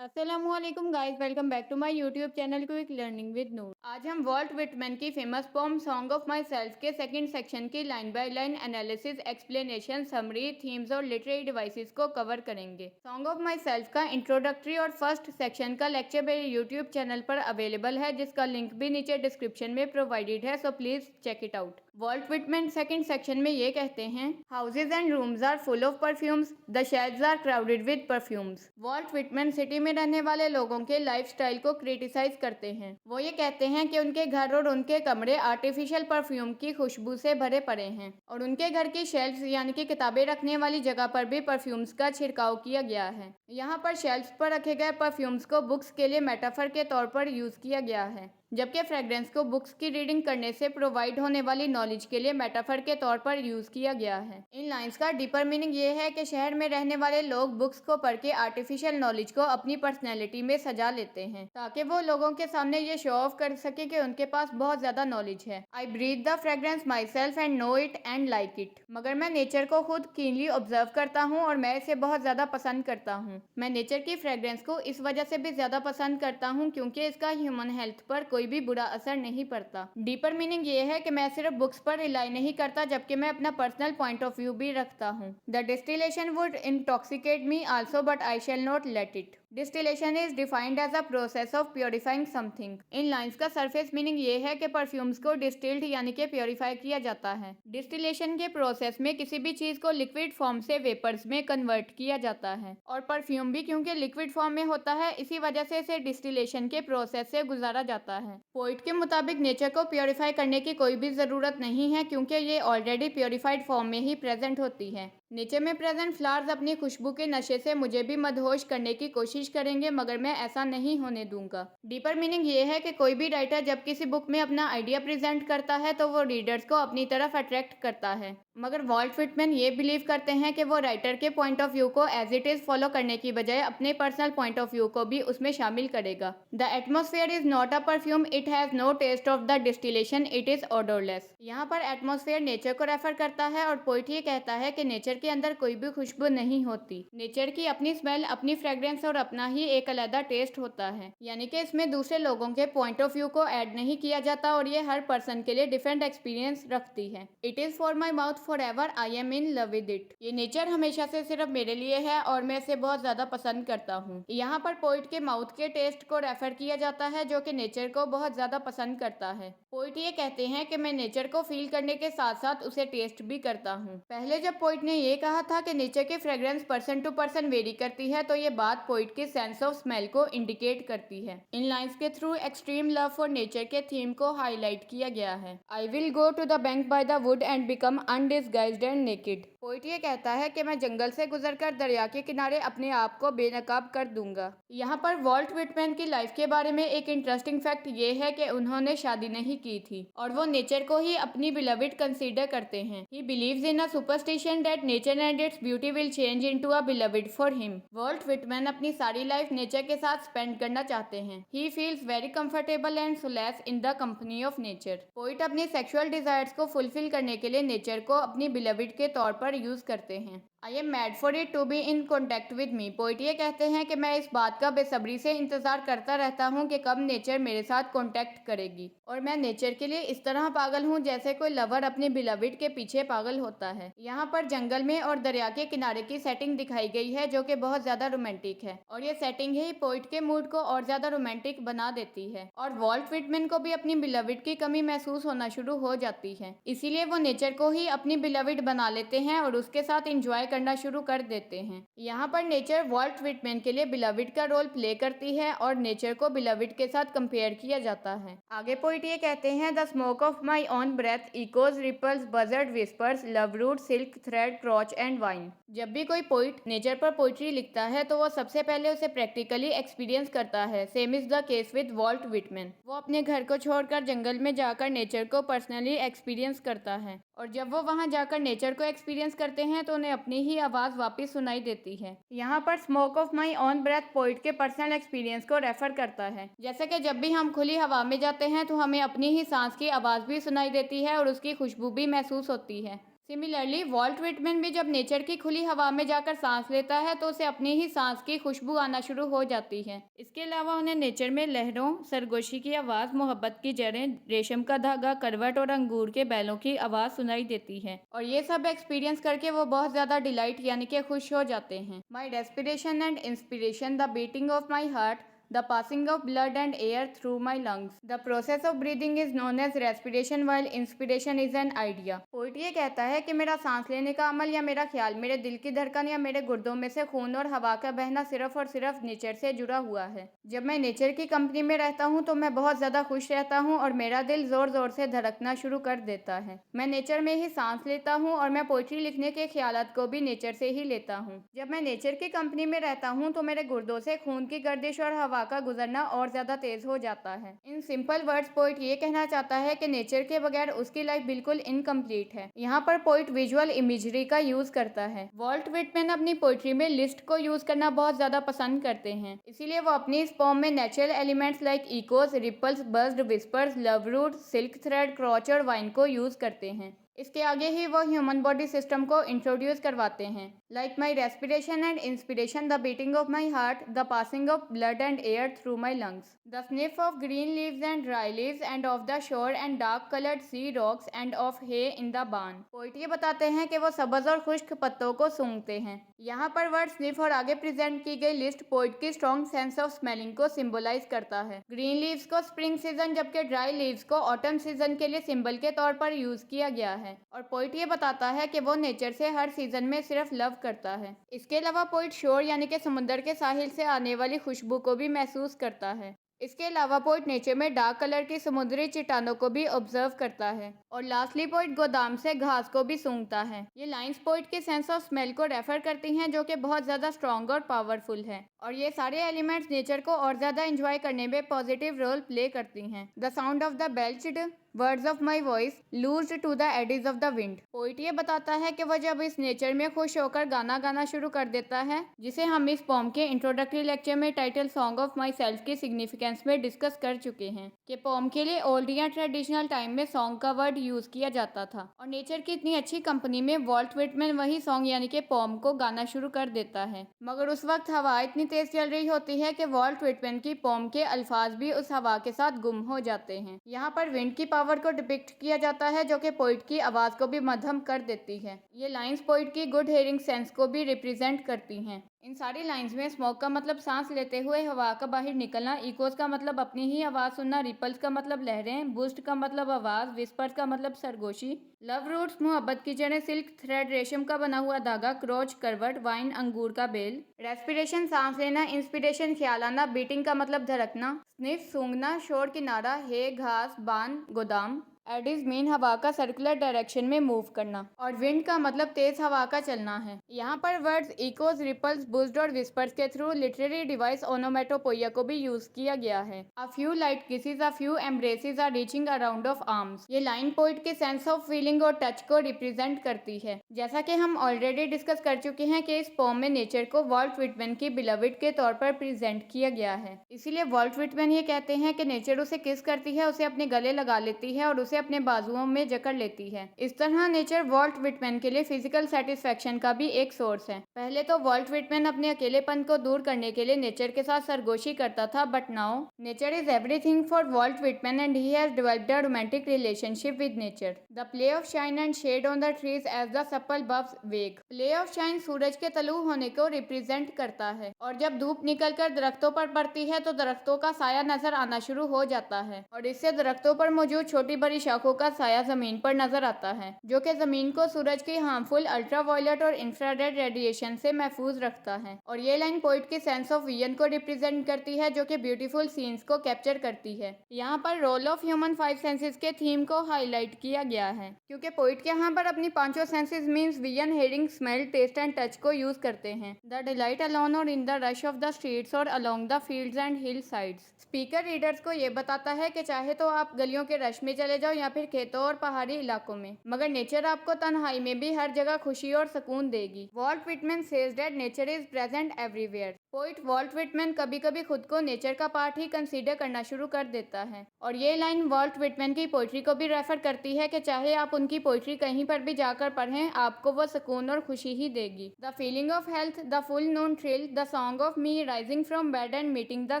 अस्सलामुअलैकुम guys, welcome back to my YouTube channel quick learning with Noor. आज हम Walt Whitman की famous poem song of my self के second section की line by line analysis, explanation, summary, themes और literary devices को cover करेंगे। Song of my self का introductory और फर्स्ट सेक्शन का लेक्चर मेरे यूट्यूब चैनल पर अवेलेबल है, जिसका लिंक भी नीचे डिस्क्रिप्शन में प्रोवाइडेड है, so please check it out. Vault Whitman second section में ये कहते हैं, houses and rooms are full of perfumes, the shelves are crowded with perfumes. Walt Whitman city में रहने वाले लोगों के लाइफस्टाइल को क्रिटिसाइज करते हैं। वो ये कहते हैं कि उनके घर और उनके कमरे आर्टिफिशियल परफ्यूम की खुशबू से भरे पड़े हैं और उनके घर की शेल्फ्स यानी कि किताबें रखने वाली जगह पर भी परफ्यूम्स का छिड़काव किया गया है। यहाँ पर शेल्फ्स पर रखे गए परफ्यूम्स को बुक्स के लिए मेटाफर के तौर पर यूज किया गया है, जबकि फ्रेग्रेंस को बुक्स की रीडिंग करने से प्रोवाइड होने वाली नॉलेज के लिए मेटाफर के तौर पर यूज किया गया है। इन लाइंस का डीपर मीनिंग ये है कि शहर में रहने वाले लोग बुक्स को पढ़ के आर्टिफिशियल नॉलेज को अपनी पर्सनैलिटी में सजा लेते हैं, ताकि वो लोगों के सामने ये शो ऑफ कर सके कि उनके पास बहुत ज्यादा नॉलेज है। I breathe the fragrance myself and know it and like it. मगर मैं नेचर को खुद कीनली ऑब्जर्व करता हूँ और मैं इसे बहुत ज्यादा पसंद करता हूँ। मैं नेचर की फ्रेग्रेंस को इस वजह से भी ज्यादा पसंद करता हूँ क्योंकि इसका ह्यूमन हेल्थ पर कोई भी बुरा असर नहीं पड़ता। डीपर मीनिंग ये है कि मैं सिर्फ बुक्स पर रिलाई नहीं करता, जबकि मैं अपना पर्सनल पॉइंट ऑफ व्यू भी रखता हूँ। The distillation would intoxicate me also but I shall not let it. Distillation is defined as a process of purifying something. इन लाइंस का सरफेस मीनिंग ये है कि परफ्यूम्स को डिस्टिल्ड यानी कि प्योरीफाई किया जाता है। डिस्टिलेशन के प्रोसेस में किसी भी चीज को लिक्विड फॉर्म से वेपर्स में कन्वर्ट किया जाता है और परफ्यूम भी क्योंकि लिक्विड फॉर्म में होता है, इसी वजह से इसे डिस्टिलेशन के प्रोसेस से गुजारा जाता है। पोइट के मुताबिक नेचर को प्योरीफाई करने की कोई भी जरूरत नहीं है क्योंकि ये ऑलरेडी प्योरीफाइड फॉर्म में ही प्रेजेंट होती है। नेचर में प्रेजेंट फ्लावर्स अपनी खुशबू के नशे से मुझे भी मदहोश करने की कोशिश करेंगे, मगर मैं ऐसा नहीं होने दूंगा। डीपर मीनिंग ये है कि कोई भी राइटर जब किसी बुक में अपना आइडिया प्रेजेंट करता है तो वो रीडर्स को अपनी तरफ अट्रैक्ट करता है, मगर वॉल्ट विटमैन ये बिलीव करते हैं कि वो राइटर के पॉइंट ऑफ व्यू को एज इट इज फॉलो करने की बजाय अपने पर्सनल पॉइंट ऑफ व्यू को भी उसमें शामिल करेगा। The atmosphere is not a perfume, it has no taste of the distillation, it is odourless. यहाँ पर एटमोसफेयर नेचर को रेफर करता है और पोइट ये कहता है कि नेचर के अंदर कोई भी खुशबू नहीं होती। नेचर की अपनी स्मेल, अपनी फ्रेग्रेंस और अपना ही एक अलग टेस्ट होता है, यानी कि इसमें दूसरे लोगों के पॉइंट ऑफ व्यू को ऐड नहीं किया जाता और ये हर पर्सन के लिए डिफरेंट एक्सपीरियंस रखती है। It is for my mouth for ever, I am in love with it. ये नेचर हमेशा से सिर्फ मेरे लिए है और मैं इसे बहुत ज्यादा पसंद करता हूँ। यहाँ पर पोइट के माउथ के टेस्ट को रेफर किया जाता है जो कि नेचर को बहुत ज्यादा पसंद करता है। पोइट ये कहते हैं कि मैं नेचर को फील करने के साथ साथ उसे टेस्ट भी करता हूँ। पहले जब पोइट ने ये कहा था कि नेचर की fragrance person to person vary करती है, तो ये बात पोइट के सेंस ऑफ स्मेल को इंडिकेट करती है। इन लाइन्स के through extreme love for nature के थीम को हाईलाइट किया गया है। I will go to the bank by the wood and become undisguised and naked. Poet ये कहता है कि मैं जंगल से गुजरकर दरिया के किनारे अपने आप को बेनकाब कर दूंगा। यहाँ पर वॉल्ट विटमैन की लाइफ के बारे में एक इंटरेस्टिंग फैक्ट ये है कि उन्होंने शादी नहीं की थी और वो नेचर को ही अपनी बिलविड कंसीडर करते हैं। He believes in a superstition that nature and its beauty will change into a beloved for him. Walt Whitman अपनी सारी लाइफ नेचर के साथ स्पेंड करना चाहते हैं। He feels very comfortable and solace in the company of nature. Poet अपनी sexual desires को fulfil करने के लिए नेचर को अपनी बिलविड के तौर पर यूज करते हैं। I am mad for it to be in contact with me. Poet ये कहते हैं कि मैं इस बात का बेसब्री से इंतजार करता रहता हूँ कि कब नेचर मेरे साथ कॉन्टेक्ट करेगी, और मैं नेचर के लिए इस तरह पागल हूँ जैसे कोई लवर अपने बिलविड के पीछे पागल होता है। यहाँ पर जंगल में और दरिया के किनारे की सेटिंग दिखाई गई है जो कि बहुत ज्यादा रोमांटिक है, और ये सेटिंग ही पोइट के मूड को और ज्यादा रोमांटिक बना देती है और वॉल्ट विटमैन को भी अपनी बिलविड की कमी महसूस होना शुरू हो जाती है। इसीलिए वो नेचर को ही अपनी बिलविड बना लेते हैं और उसके साथ एंजॉय करना शुरू कर देते हैं। यहाँ पर नेचर वॉल्ट विटमैन के लिए बिलविड का रोल प्ले करती है और नेचर को बिलविड के साथ कंपेयर किया जाता है। आगे पोइट ये कहते हैं, the smoke of my own breath echoes ripples buzzed whispers love root silk thread crotch and vine. जब भी कोई पोइट नेचर पर पोइट्री लिखता है तो वो सबसे पहले उसे प्रैक्टिकली एक्सपीरियंस करता है। Same is the case with Walt Whitman. वो अपने घर को छोड़कर जंगल में जाकर नेचर को पर्सनली एक्सपीरियंस करता है और जब वो वहां जाकर नेचर को एक्सपीरियंस करते हैं तो उन्हें अपनी ही आवाज वापस सुनाई देती है। यहाँ पर smoke of my own breath poet के पर्सनल एक्सपीरियंस को रेफर करता है। जैसे कि जब भी हम खुली हवा में जाते हैं तो हमें अपनी ही सांस की आवाज भी सुनाई देती है और उसकी खुशबू भी महसूस होती है। सिमिलरली वॉल्ट व्हिटमैन भी जब नेचर की खुली हवा में जाकर सांस लेता है तो उसे अपनी ही सांस की खुशबू आना शुरू हो जाती है। इसके अलावा उन्हें नेचर में लहरों, सरगोशी की आवाज़, मोहब्बत की जड़ें, रेशम का धागा, करवट और अंगूर के बैलों की आवाज़ सुनाई देती है और ये सब एक्सपीरियंस करके वो बहुत ज़्यादा डिलाइट यानी कि खुश हो जाते हैं। My respiration and inspiration, the beating of my heart, the passing of blood and air through my lungs. The process of breathing is known as respiration while inspiration is an idea. Poet ये कहता है कि मेरा सांस लेने का अमल या मेरा ख्याल, मेरे दिल की धड़कन या मेरे गुर्दों में से खून और हवा का बहना सिर्फ और सिर्फ नेचर से जुड़ा हुआ है। जब मैं नेचर की कंपनी में रहता हूँ तो मैं बहुत ज़्यादा खुश रहता हूँ और मेरा दिल ज़ोर ज़ोर से धड़कना शुरू कर देता है। मैं नेचर में ही सांस लेता हूँ और मैं पोइट्री लिखने के ख्यालात को भी नेचर से ही लेता हूँ। जब मैं नेचर की कंपनी में रहता हूँ तो मेरे गुर्दों से खून की गर्दिश और हवा का गुजरना और ज्यादा तेज हो जाता है। इन सिंपल वर्ड्स पोइट ये कहना चाहता है कि नेचर के बगैर उसकी लाइफ बिल्कुल इनकम्प्लीट है। यहाँ पर पोइट विजुअल इमेजरी का यूज करता है। वॉल्ट व्हिटमैन अपनी पोइट्री में लिस्ट को यूज करना बहुत ज्यादा पसंद करते हैं, इसीलिए वो अपनी इस पोम में natural elements like echoes, ripples, buzzed, whispers, love root, silk thread, crotch और वाइन को यूज करते हैं। इसके आगे ही वो ह्यूमन बॉडी सिस्टम को इंट्रोड्यूस करवाते हैं, like my respiration and inspiration, the beating of my heart, the passing of blood and air through my lungs, the sniff of green leaves and dry leaves and of the shore and dark coloured sea rocks and of hay in the barn. Poet ये बताते हैं कि वो सब्ज और खुश्क पत्तों को सूंघते हैं। यहाँ पर वर्ड स्निफ और आगे प्रेजेंट की गई लिस्ट पोइट की स्ट्रॉन्ग सेंस ऑफ स्मेलिंग को सिंबलाइज करता है। ग्रीन लीव्स को स्प्रिंग सीजन जबकि ड्राई लीव्स को ऑटम सीजन के लिए सिंबल के तौर पर यूज किया गया है। और पोइट ये बताता है कि वो नेचर से हर सीजन में सिर्फ लव करता है। इसके अलावा पोइट शोर यानी कि समुद्र के साहिल से आने वाली खुशबू को भी महसूस करता है। इसके अलावा पोइट नेचर में डार्क कलर की समुद्री चट्टानों को भी ऑब्जर्व करता है। और लास्टली पोइट गोदाम से घास को भी सूंघता है। ये लाइंस पोइट के सेंस ऑफ स्मेल को रेफर करती हैं जो कि बहुत ज़्यादा स्ट्रॉन्ग और पावरफुल है। और ये सारे एलिमेंट्स नेचर को और ज़्यादा एंजॉय करने में पॉजिटिव रोल प्ले करती हैं। The sound of the belched words of my voice loosed to the eddies of the wind. Poet ये बताता है कि वह जब इस नेचर में खुश होकर गाना गाना शुरू कर देता है, जिसे हम इस पोम के इंट्रोडक्टरी लेक्चर में title song of my self की सिग्निफिकेंस में डिस्कस कर चुके हैं कि पोम के लिए ओल्ड या ट्रेडिशनल टाइम में सॉन्ग का वर्ड यूज किया जाता था और नेचर की इतनी अच्छी कंपनी में वॉल्ट व्हिटमैन वही सॉन्ग यानी कि पोम को गाना शुरू कर देता है। मगर उस वक्त हवा इतनी तेज चल रही होती है कि वॉल्ट व्हिटमैन की पोम के अल्फाज भी उस हवा के साथ गुम हो जाते हैं। यहाँ पर विंड की पावर को डिपिक्ट किया जाता है जो कि पोइट की आवाज को भी मध्यम कर देती है। ये लाइंस पोइट की गुड हेयरिंग सेंस को भी रिप्रेजेंट करती हैं। इन सारी लाइंस में स्मोक का मतलब सांस लेते हुए हवा का बाहर निकलना, इकोस का मतलब अपनी ही आवाज़ सुनना, रिपल्स का मतलब लहरें, बूस्ट का मतलब आवाज़, विस्पर्स का मतलब सरगोशी, लव रूट्स मोहब्बत की जड़ें, सिल्क थ्रेड रेशम का बना हुआ धागा, क्रोच करवट, वाइन अंगूर का बेल, रेस्पिरेशन सांस लेना, इंस्पिरेशन ख्याल आना, बीटिंग का मतलब धड़कना, स्निफ सूंघना, शोर किनारा, हे घास, बान गोदाम, एडिज मीन हवा का सर्कुलर डायरेक्शन में मूव करना और विंड का मतलब तेज हवा का चलना है। यहाँ पर वर्ड्स इकोज, रिपल्स, बुज्ड और विस्पर्स के थ्रू लिटरेरी डिवाइस ओनोमेटोपोइया को भी यूज किया गया है। A few light kisses, a few embraces are reaching around of arms. ये लाइन पोइट के सेंस ऑफ फीलिंग और टच को रिप्रेजेंट करती है। जैसा कि हम ऑलरेडी डिस्कस कर चुके हैं कि इस पोम में नेचर को वॉल्ट व्हिटमैन की बिलविड के तौर पर प्रेजेंट किया गया है। इसीलिए वॉल्ट व्हिटमैन ये कहते हैं कि नेचर उसे किस करती है, उसे अपने गले लगा लेती है और उसे अपने बाजुओं में जकड़ लेती है। इस तरह नेचर वॉल्ट व्हिटमैन के लिए फिजिकल सेटिस्फेक्शन का भी एक सोर्स है। पहले तो वॉल्ट व्हिटमैन अपने अकेलेपन को दूर करने के लिए नेचर के साथ सरगोशी करता था, but now nature is everything for Walt Whitman and he has developed a romantic relationship with nature. The play of shine and shade on the trees as the supple boughs wake. Play of shine सूरज के तलु होने को represent करता है और जब धूप निकलकर दरख्तों पर पड़ती है तो दरख्तों का साया नजर आना शुरू हो जाता है और इससे दरख्तों पर मौजूद छोटी बड़ी शाखों का साया जमीन पर नजर आता है, जो कि जमीन को सूरज की हार्मफुल अल्ट्रावायलेट और इंफ्रारेड रेडिएशन से महफूज रखता है। और ये लाइन पोइट के सेंस ऑफ विजन को रिप्रेजेंट करती है जो कि ब्यूटीफुल सीन्स को कैप्चर करती है। यहाँ पर role of human five senses के थीम को हाईलाइट किया गया है क्योंकि पोइट के यहाँ पर अपनी पांचों senses means vision, hearing, smell, taste and touch को यूज करते हैं। The delight alone or in the rush of the streets or along the fields and hillsides. Speaker readers को ये बताता है कि चाहे तो आप गलियों के रश में चले जाओ जाओ या फिर खेतों और पहाड़ी इलाकों में, मगर नेचर आपको तन्हाई में भी हर जगह खुशी और सुकून देगी। Walt Whitman says that nature is present everywhere. Poet Walt Whitman कभी कभी खुद को नेचर का पार्ट ही कंसीडर करना शुरू कर देता है, और ये लाइन वॉल्ट व्हिटमैन की पोइट्री को भी रेफर करती है कि चाहे आप उनकी पोइट्री कहीं पर भी जाकर पढ़ें, आपको वो सुकून और खुशी ही देगी। The feeling of health, the full noon thrill, the song of me rising from bed and meeting the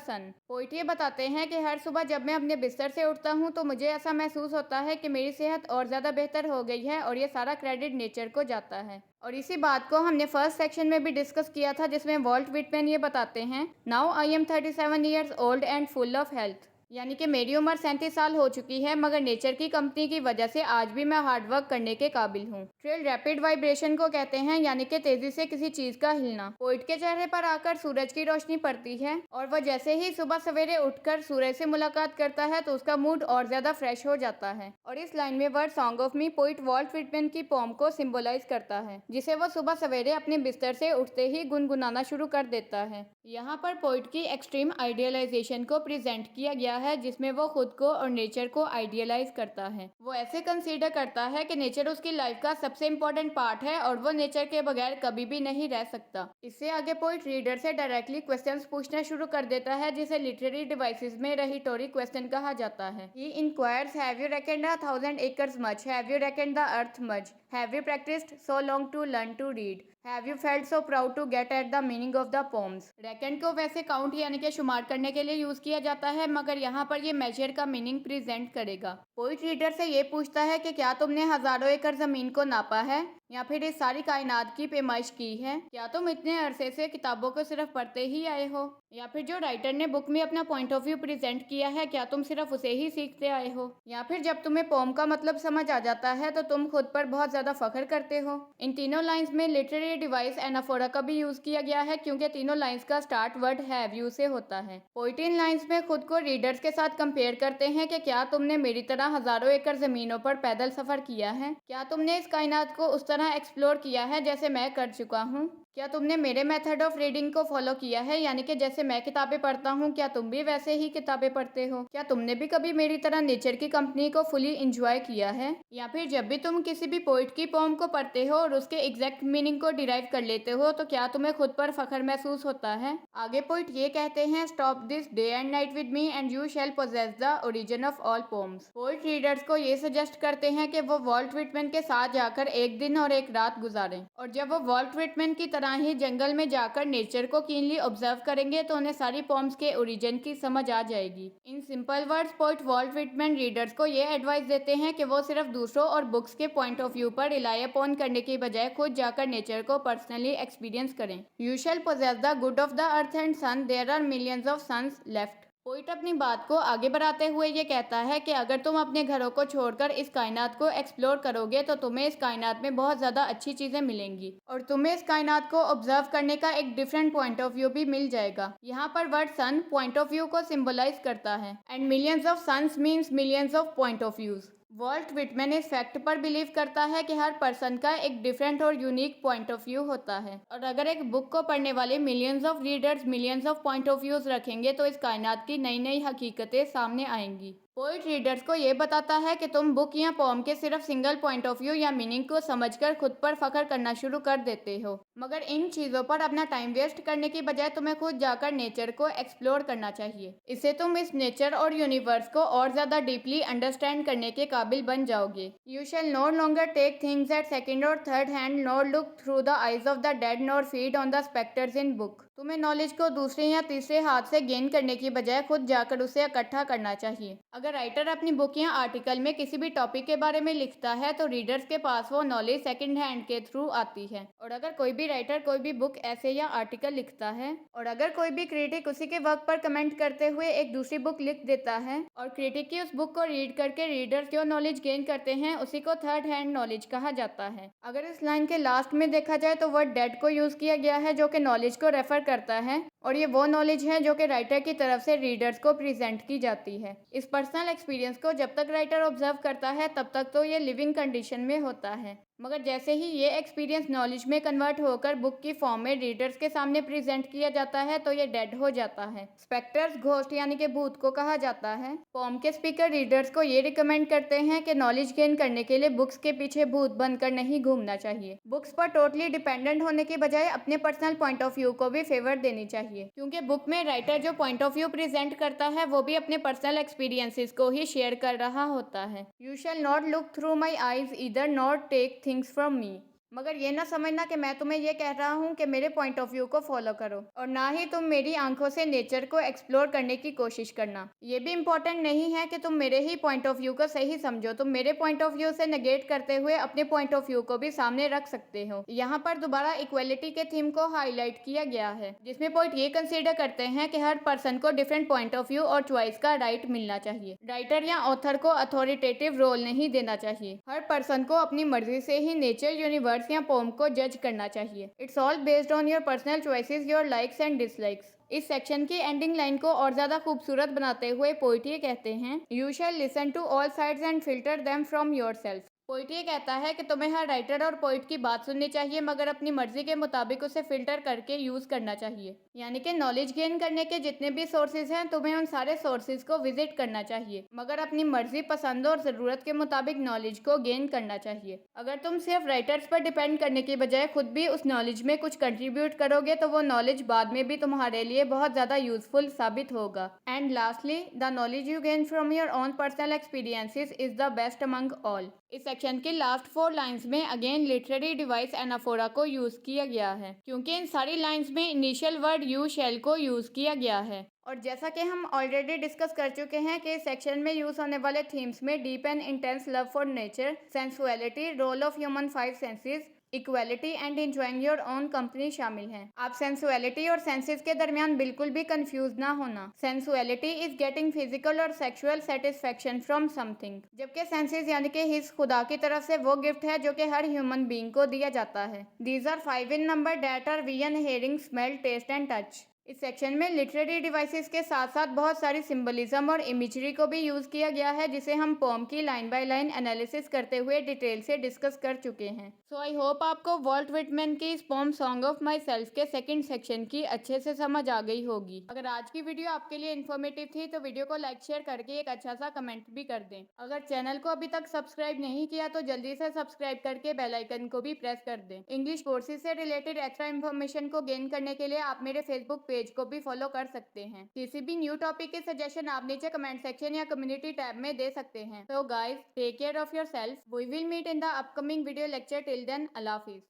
sun. Poet ये बताते हैं कि हर सुबह जब मैं अपने बिस्तर से उठता हूँ तो मुझे ऐसा महसूस होता है कि मेरी सेहत और ज़्यादा बेहतर हो गई है, और ये सारा क्रेडिट नेचर को जाता है। और इसी बात को हमने फर्स्ट सेक्शन में भी डिस्कस किया था, जिसमें वॉल्ट व्हिटमैन ये बताते हैं, now I am 37 years old and full of health. यानी कि मेरी उम्र 37 साल हो चुकी है, मगर नेचर की कंपनी की वजह से आज भी मैं हार्डवर्क करने के काबिल हूँ। थ्रिल रैपिड वाइब्रेशन को कहते हैं, यानी कि तेजी से किसी चीज का हिलना। पोइट के चेहरे पर आकर सूरज की रोशनी पड़ती है, और वह जैसे ही सुबह सवेरे उठकर सूरज से मुलाकात करता है तो उसका मूड और ज्यादा फ्रेश हो जाता है। और इस लाइन में word song of me poet Walt Whitman की पोम को सिंबलाइज करता है, जिसे वह सुबह सवेरे अपने बिस्तर से उठते ही गुनगुनाना शुरू कर देता है। यहाँ पर पोइट की एक्सट्रीम आइडियलाइजेशन को प्रेजेंट किया गया है, जिसमें वो खुद को और नेचर को आइडियलाइज करता है। वो ऐसे कंसीडर करता है कि नेचर उसकी लाइफ का सबसे इम्पोर्टेंट पार्ट है और वो नेचर के बगैर कभी भी नहीं रह सकता। इससे आगे पोइट रीडर से डायरेक्टली क्वेश्चंस पूछना शुरू कर देता है, जिसे लिटरेरी डिवाइसेस में रहीटोरी क्वेश्चन कहा जाता है। He inquires, have you reckoned 1000 acres much? Have you reckoned the earth much? Have you practiced so long to learn to read? Have you felt so proud to get at the meaning of the poems? Reckon को वैसे count यानी कि शुमार करने के लिए use किया जाता है, मगर यहाँ पर ये मेजर का मीनिंग प्रेजेंट करेगा। पोइट रीडर से ये पूछता है कि क्या तुमने हजारों एकड़ जमीन को नापा है, या फिर इस सारी कायनात की पैमाइश की है? क्या तुम इतने अरसे से किताबों को सिर्फ पढ़ते ही आए हो, या फिर जो राइटर ने बुक में अपना पॉइंट ऑफ व्यू प्रेजेंट किया है, क्या तुम सिर्फ उसे ही सीखते आए हो? या फिर जब तुम्हें पोम का मतलब समझ आ जाता है तो तुम खुद पर बहुत ज्यादा फख्र करते हो। इन तीनों लाइंस में लिटरेरी डिवाइस एनाफोरा का भी यूज किया गया है, क्योंकि तीनों लाइंस का स्टार्ट वर्ड हैव यू से होता है। पोइट इन लाइंस में खुद को रीडर्स के साथ कंपेयर करते हैं कि क्या तुमने मेरी तरह हजारों एकड़ जमीनों पर पैदल सफर किया है? क्या तुमने इस कायनात को उस तरह एक्सप्लोर किया है जैसे मैं कर चुका हूँ? क्या तुमने मेरे मेथड ऑफ रीडिंग को फॉलो किया है, यानी कि जैसे मैं किताबें पढ़ता हूँ क्या तुम भी वैसे ही किताबें पढ़ते हो? क्या तुमने भी कभी मेरी तरह नेचर की कंपनी को फुली एंजॉय किया है? या फिर जब भी तुम किसी भी पोइट की पोम को पढ़ते हो और उसके एग्जैक्ट मीनिंग को डिराइव कर लेते हो तो क्या तुम्हें खुद पर फख्र महसूस होता है? आगे पोइट ये कहते हैं, stop this day and night with me and you shall possess the origin of all poems. Poet readers को ये सजेस्ट करते हैं कि वो वॉल्ट व्हिटमैन के साथ जाकर एक दिन और एक रात गुजारें, और जब वो वॉल्ट व्हिटमैन की तरह ही जंगल में जाकर नेचर को कीनली ऑब्जर्व करेंगे तो उन्हें सारी पोम्स के ओरिजिन की समझ आ जाएगी। In simple words poet Walt Whitman readers को ये एडवाइस देते हैं कि वो सिर्फ दूसरों और बुक्स के पॉइंट ऑफ व्यू पर रिलाई अपॉन करने की बजाय खुद जाकर नेचर को पर्सनली एक्सपीरियंस करें। You shall possess the good of the earth and sun, there are millions of suns left. Poet अपनी बात को आगे बढ़ाते हुए ये कहता है कि अगर तुम अपने घरों को छोड़कर इस कायनात को एक्सप्लोर करोगे तो तुम्हें इस कायनात में बहुत ज़्यादा अच्छी चीज़ें मिलेंगी, और तुम्हें इस कायनात को ऑब्जर्व करने का एक डिफरेंट पॉइंट ऑफ व्यू भी मिल जाएगा। यहाँ पर word sun point of view को सिंबलाइज करता है, and millions of suns means millions of point of views. Walt Whitman इस फैक्ट पर बिलीव करता है कि हर पर्सन का एक डिफरेंट और यूनिक पॉइंट ऑफ व्यू होता है, और अगर एक बुक को पढ़ने वाले millions of readers millions of point of views रखेंगे तो इस कायनात की नई नई हकीकतें सामने आएंगी। पोइट रीडर्स को ये बताता है कि तुम बुक या पोम के सिर्फ सिंगल पॉइंट ऑफ व्यू या मीनिंग को समझकर खुद पर फख्र करना शुरू कर देते हो, मगर इन चीज़ों पर अपना टाइम वेस्ट करने की बजाय तुम्हें खुद जाकर नेचर को एक्सप्लोर करना चाहिए। इससे तुम इस नेचर और यूनिवर्स को और ज़्यादा डीपली अंडरस्टैंड करने के काबिल बन जाओगे। You shall no longer take things at second or third hand, nor look through the eyes of the dead, nor feed on the spectres in book. तुम्हें नॉलेज को दूसरे या तीसरे हाथ से गेन करने की बजाय खुद जाकर उसे इकट्ठा करना चाहिए। अगर राइटर अपनी बुक या आर्टिकल में किसी भी टॉपिक के बारे में लिखता है तो रीडर्स के पास वो नॉलेज सेकंड हैंड के थ्रू आती है, और अगर कोई भी राइटर कोई भी बुक ऐसे या आर्टिकल लिखता है, और अगर कोई भी क्रिटिक उसी के वर्क पर कमेंट करते हुए एक दूसरी बुक लिख देता है, और क्रिटिक की उस बुक को रीड करके रीडर्स जो नॉलेज गेन करते हैं उसी को थर्ड हैंड नॉलेज कहा जाता है। अगर इस लाइन के लास्ट में देखा जाए तो वर्ड डेड को यूज किया गया है, जो कि नॉलेज को रेफर करता है, और ये वो नॉलेज है जो कि राइटर की तरफ से रीडर्स को प्रेजेंट की जाती है। इस पर्सनल एक्सपीरियंस को जब तक राइटर ऑब्जर्व करता है तब तक तो ये लिविंग कंडीशन में होता है, मगर जैसे ही ये एक्सपीरियंस नॉलेज में कन्वर्ट होकर बुक की फॉर्म में रीडर्स के सामने प्रेजेंट किया जाता है तो ये डेड हो जाता है। स्पेक्टर्स, घोस्ट यानी कि भूत को कहा जाता है। फॉर्म के स्पीकर रीडर्स को ये रिकमेंड करते हैं कि नॉलेज गेन करने के लिए बुक्स के पीछे भूत बनकर नहीं घूमना चाहिए। बुक्स पर टोटली डिपेंडेंट होने के बजाय अपने पर्सनल पॉइंट ऑफ व्यू को भी फेवर देनी चाहिए, क्योंकि बुक में राइटर जो पॉइंट ऑफ व्यू प्रेजेंट करता है वो भी अपने पर्सनल एक्सपीरियंसेस को ही शेयर कर रहा होता है। You shall not look through my eyes either not take things from me. मगर ये ना समझना कि मैं तुम्हें ये कह रहा हूँ कि मेरे पॉइंट ऑफ व्यू को फॉलो करो, और ना ही तुम मेरी आंखों से नेचर को एक्सप्लोर करने की कोशिश करना। ये भी इम्पोर्टेंट नहीं है कि तुम मेरे ही पॉइंट ऑफ व्यू को सही समझो, तुम मेरे पॉइंट ऑफ व्यू से नेगेट करते हुए अपने पॉइंट ऑफ व्यू को भी सामने रख सकते हो। यहाँ पर दोबारा इक्वलिटी के थीम को हाईलाइट किया गया है, जिसमें पॉइंट ये कंसीडर करते हैं कि हर पर्सन को डिफरेंट पॉइंट ऑफ व्यू और चॉइस का राइट मिलना चाहिए। राइटर या ऑथर को अथॉरिटेटिव रोल नहीं देना चाहिए। हर पर्सन को अपनी मर्जी से ही नेचर, यूनिवर्स या पोम को जज करना चाहिए। It's all based on your personal choices, your likes and dislikes. इस सेक्शन की एंडिंग लाइन को और ज्यादा खूबसूरत बनाते हुए पोइट ये कहते हैं, you shall listen to all sides and filter them from yourself. Poet ये कहता है कि तुम्हें हर राइटर और पोइट की बात सुननी चाहिए, मगर अपनी मर्जी के मुताबिक उसे फिल्टर करके यूज करना चाहिए। यानी कि नॉलेज गेन करने के जितने भी सोर्सेज हैं तुम्हें उन सारे सोर्सेज को विजिट करना चाहिए, मगर अपनी मर्जी, पसंद और ज़रूरत के मुताबिक नॉलेज को गेन करना चाहिए। अगर तुम सिर्फ राइटर्स पर डिपेंड करने के बजाय खुद भी उस नॉलेज में कुछ कंट्रीब्यूट करोगे तो वो नॉलेज बाद में भी तुम्हारे लिए बहुत ज़्यादा यूजफुल साबित होगा। And lastly, the knowledge you gain from your own personal experiences is the best among all. इस सेक्शन की लास्ट 4 लाइंस में अगेन लिटरेरी डिवाइस एनाफोरा को यूज किया गया है, क्योंकि इन सारी लाइंस में इनिशियल वर्ड यू शैल को यूज किया गया है। और जैसा कि हम ऑलरेडी डिस्कस कर चुके हैं कि इस सेक्शन में यूज होने वाले थीम्स में deep and intense love for nature, sensuality, role of human 5 senses, equality and enjoying your own company शामिल हैं। आप सेंसुअलिटी और सेंसेस के दरमियान बिल्कुल भी कंफ्यूज ना होना। सेंसुअलिटी इज गेटिंग फिजिकल और सेक्सुअल सेटिस्फेक्शन फ्रॉम समथिंग, जबकि सेंसेस यानी कि हिज खुदा की तरफ से वो गिफ्ट है जो कि हर ह्यूमन बीइंग को दिया जाता है। These are 5 in number that are vision, hearing, smell, taste and touch. इस सेक्शन में लिटरेरी डिवाइसेस के साथ साथ बहुत सारी सिंबलिज्म और इमेजरी को भी यूज किया गया है, जिसे हम पोम की लाइन बाय लाइन एनालिसिस करते हुए डिटेल से डिस्कस कर चुके हैं। सो आई होप आपको वॉल्ट विटमैन की इस poem song of my self के सेकंड सेक्शन की अच्छे से समझ आ गई होगी। अगर आज की वीडियो आपके लिए इन्फॉर्मेटिव थी तो वीडियो को लाइक, शेयर करके एक अच्छा सा कमेंट भी कर दें। अगर चैनल को अभी तक सब्सक्राइब नहीं किया तो जल्दी से सब्सक्राइब करके बेल आइकन को भी प्रेस कर दें। इंग्लिश कोर्सेज से रिलेटेड एक्स्ट्रा इन्फॉर्मेशन को गेन करने के लिए आप मेरे फेसबुक पेज को भी फॉलो कर सकते हैं। किसी भी न्यू टॉपिक के सजेशन आप नीचे कमेंट सेक्शन या कम्युनिटी टैब में दे सकते हैं। तो guys, take care of yourself. We will meet in the upcoming video lecture. Till then, अल्लाह हाफिज।